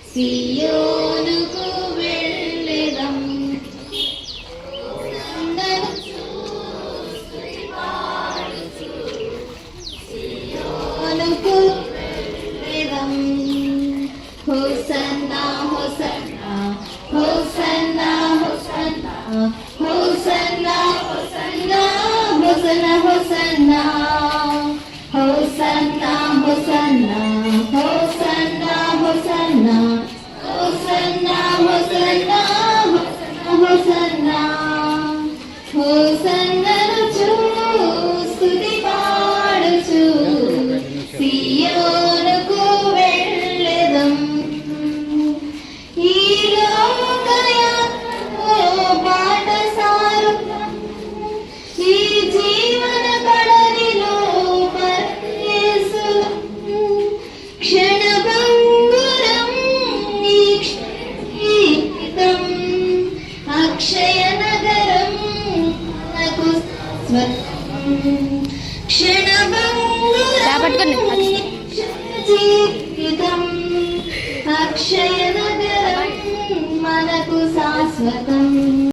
సియోనుకు వెళ్ళెదం సియోనుకు వెళ్ళెదం హోసన్నా హోసన్నా హోసన్నా హోసన్నా హోసన్నా హోసన్నా హోసన్నా హోసన్నా హోసన్నా హోసన్నా హోసన్నా హోసన్నా హోసన్నా హోసన్నా హోసన్నా హోసన్నను స్తుతి పాడుచు సియోనుకు వెళ్ళెదం ఈ లోకయాత్రలో బాటసారు ఈ జీవన కడలిలో పరయేసు క్షణభంగురం ఈ క్షణం అక్షయ నగరం నాకు క్షణభంగురం జీవితం అక్షయ